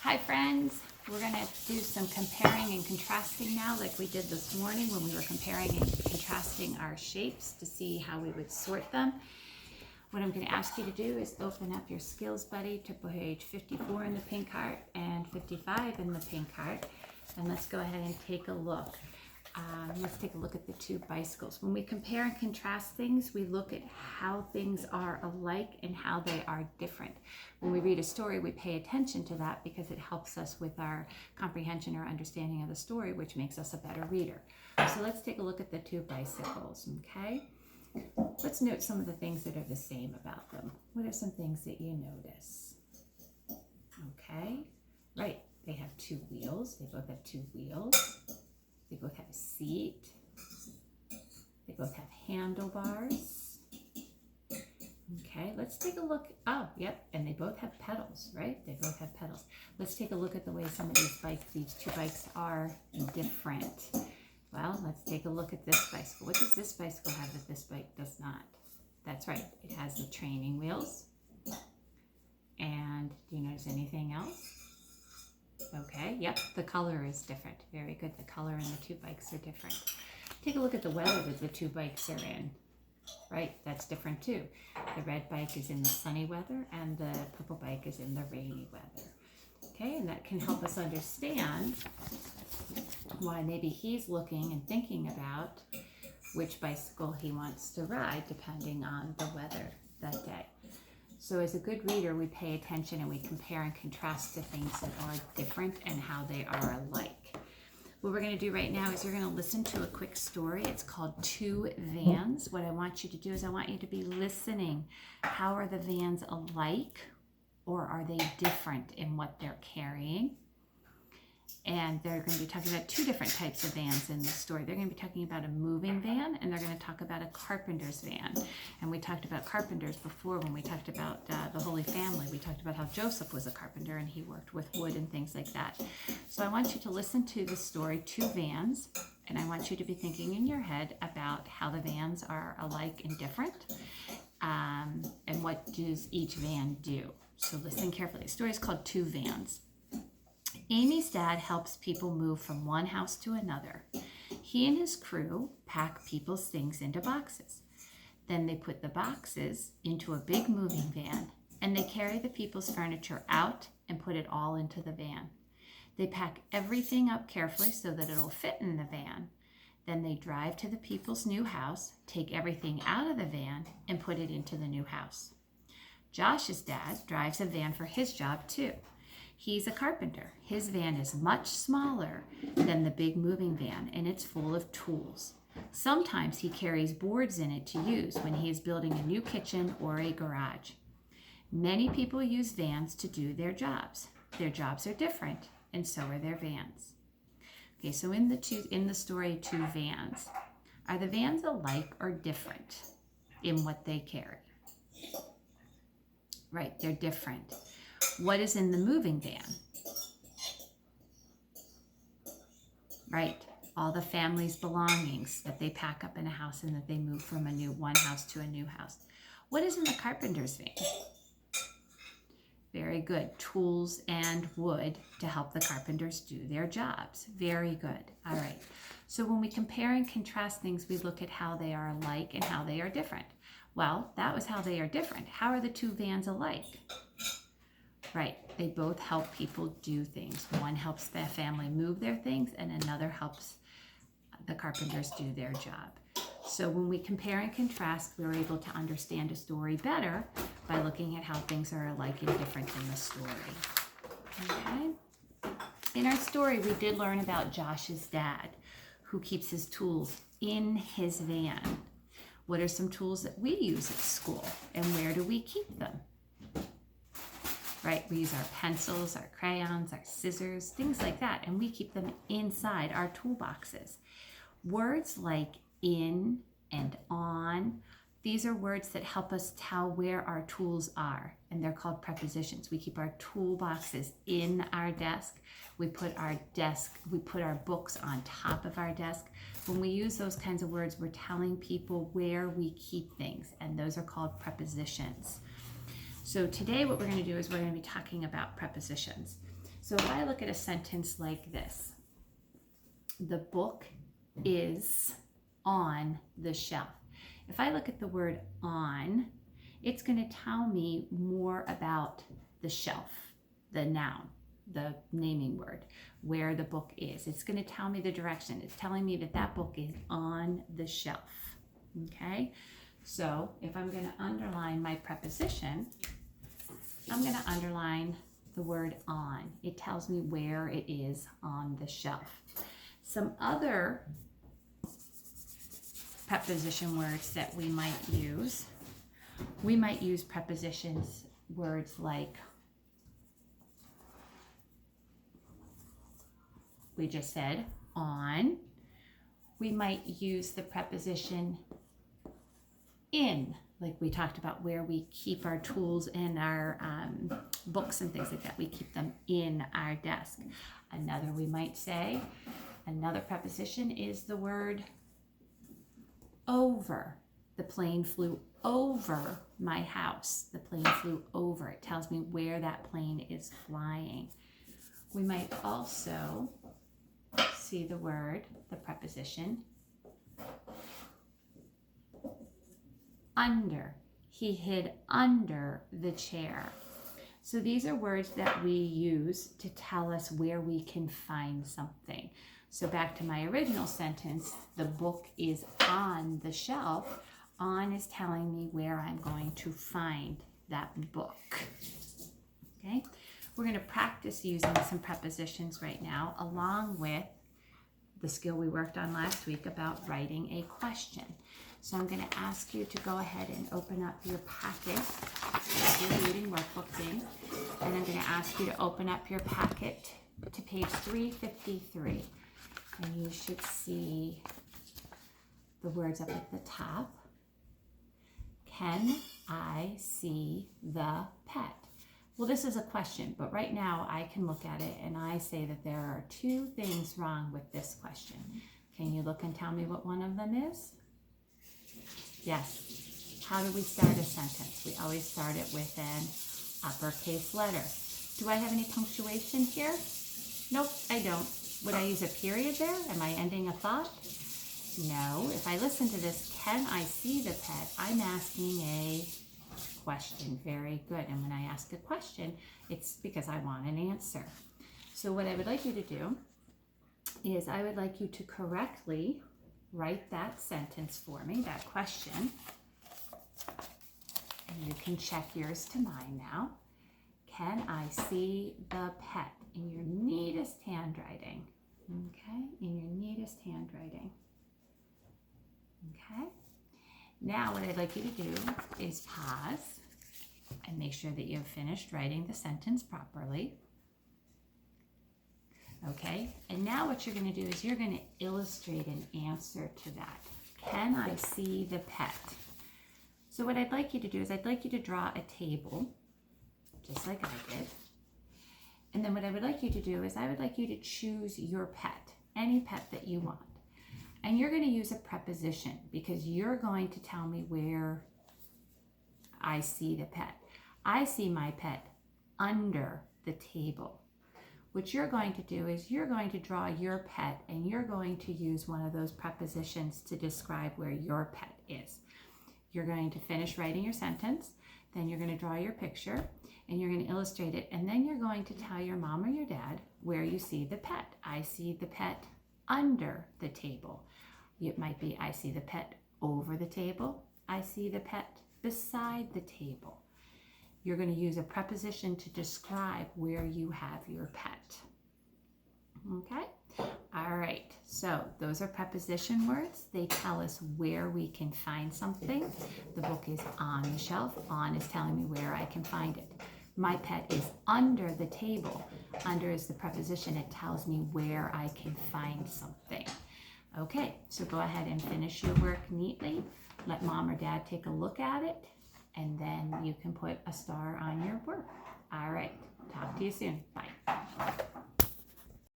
Hi friends, we're going to do some comparing and contrasting now like we did this morning when we were comparing and contrasting our shapes to see how we would sort them. What I'm going to ask you to do is open up your Skills Buddy to page 54 in the pink heart and 55 in the pink heart, and let's go ahead and take a look. Let's take a look at the two bicycles. When we compare and contrast things, we look at how things are alike and how they are different. When we read a story, we pay attention to that because it helps us with our comprehension or understanding of the story, which makes us a better reader. So let's take a look at the two bicycles, okay? Let's note some of the things that are the same about them. What are some things that you notice? Okay, right, they have two wheels. They both have two wheels. They both have a seat. They both have handlebars. Okay, let's take a look. Oh, yep, and they both have pedals, right? They both have pedals. Let's take a look at the way some of these two bikes are different. Well, let's take a look at this bicycle. What does this bicycle have that this bike does not? That's right, it has the training wheels. And do you notice anything else? Okay, yep, the color is different. Very good, the color in the two bikes are different. Take a look at the weather that the two bikes are in. Right, that's different too. The red bike is in the sunny weather and the purple bike is in the rainy weather. Okay, and that can help us understand why maybe he's looking and thinking about which bicycle he wants to ride depending on the weather that day. So as a good reader, we pay attention and we compare and contrast to things that are different and how they are alike. What we're going to do right now is you're going to listen to a quick story. It's called Two Vans. What I want you to do is I want you to be listening. How are the vans alike, or are they different in what they're carrying? And they're going to be talking about two different types of vans in the story. They're going to be talking about a moving van, and they're going to talk about a carpenter's van. And we talked about carpenters before when we talked about the Holy Family. We talked about how Joseph was a carpenter and he worked with wood and things like that. So I want you to listen to the story, Two Vans, and I want you to be thinking in your head about how the vans are alike and different, and what does each van do. So listen carefully. The story is called Two Vans. Amy's dad helps people move from one house to another. He and his crew pack people's things into boxes. Then they put the boxes into a big moving van, and they carry the people's furniture out and put it all into the van. They pack everything up carefully so that it'll fit in the van. Then they drive to the people's new house, take everything out of the van, and put it into the new house. Josh's dad drives a van for his job too. He's a carpenter. His van is much smaller than the big moving van, and it's full of tools. Sometimes he carries boards in it to use when he is building a new kitchen or a garage. Many people use vans to do their jobs. Their jobs are different, and so are their vans. Okay, so in the story, Two Vans. Are the vans alike or different in what they carry? Right, they're different. What is in the moving van? Right, all the family's belongings that they pack up in a house and that they move from one house to a new house. What is in the carpenter's van? Very good. Tools and wood to help the carpenters do their jobs. Very good. All right. So when we compare and contrast things, we look at how they are alike and how they are different. Well, that was how they are different. How are the two vans alike? Right, they both help people do things. One helps the family move their things, and another helps the carpenters do their job. So when we compare and contrast, we're able to understand a story better by looking at how things are alike and different in the story. Okay? In our story, we did learn about Josh's dad, who keeps his tools in his van. What are some tools that we use at school, and where do we keep them? Right, we use our pencils, our crayons, our scissors, things like that, and we keep them inside our toolboxes. Words like in and on, these are words that help us tell where our tools are, and they're called prepositions. We keep our toolboxes in our desk. We put our books on top of our desk. When we use those kinds of words, we're telling people where we keep things, and those are called prepositions. So today what we're going to do is we're going to be talking about prepositions. So if I look at a sentence like this, the book is on the shelf. If I look at the word on, it's going to tell me more about the shelf, the noun, the naming word, where the book is. It's going to tell me the direction. It's telling me that that book is on the shelf. Okay? So if I'm going to underline my preposition, I'm going to underline the word on. It tells me where it is on the shelf. Some other preposition words that we might use prepositions words like we just said, on. We might use the preposition in, like we talked about, where we keep our tools and our books and things like that. We keep them in our desk. Another we might say, another preposition is the word over. The plane flew over my house. The plane flew over. It tells me where that plane is flying. We might also see the word, the preposition, under. He hid under the chair. So these are words that we use to tell us where we can find something. So back to my original sentence, the book is on the shelf. On is telling me where I'm going to find that book. Okay? We're going to practice using some prepositions right now, along with the skill we worked on last week about writing a question. So I'm going to ask you to go ahead and open up your packet with your reading workbooks in, and I'm going to ask you to open up your packet to page 353. And you should see the words up at the top. Can I see the pet? Well, this is a question, but right now I can look at it and I say that there are two things wrong with this question. Can you look and tell me what one of them is? Yes. How do we start a sentence? We always start it with an uppercase letter. Do I have any punctuation here? Nope, I don't. Would I use a period there? Am I ending a thought? No. If I listen to this, can I see the pet? I'm asking a question. Very good. And when I ask a question, it's because I want an answer. So what I would like you to do is I would like you to correctly write that sentence for me, that question. And you can check yours to mine now. Can I see the pet? In your neatest handwriting. Okay? In your neatest handwriting. Okay? Now what I'd like you to do is pause and make sure that you've finished writing the sentence properly. Okay? And now what you're going to do is you're going to illustrate an answer to that. Can I see the pet? So what I'd like you to do is I'd like you to draw a table, just like I did. And then what I would like you to do is I would like you to choose your pet, any pet that you want. And you're going to use a preposition because you're going to tell me where I see the pet. I see my pet under the table. What you're going to do is you're going to draw your pet and you're going to use one of those prepositions to describe where your pet is. You're going to finish writing your sentence, then you're going to draw your picture and you're going to illustrate it, and then you're going to tell your mom or your dad where you see the pet. I see the pet under the table. It might be I see the pet over the table. I see the pet beside the table. You're going to use a preposition to describe where you have your pet. Okay? All right. So those are preposition words. They tell us where we can find something. The book is on the shelf. On is telling me where I can find it. My pet is under the table. Under is the preposition. It tells me where I can find something. Okay, so go ahead and finish your work neatly. Let mom or dad take a look at it, and then you can put a star on your work. All right, talk to you soon. Bye.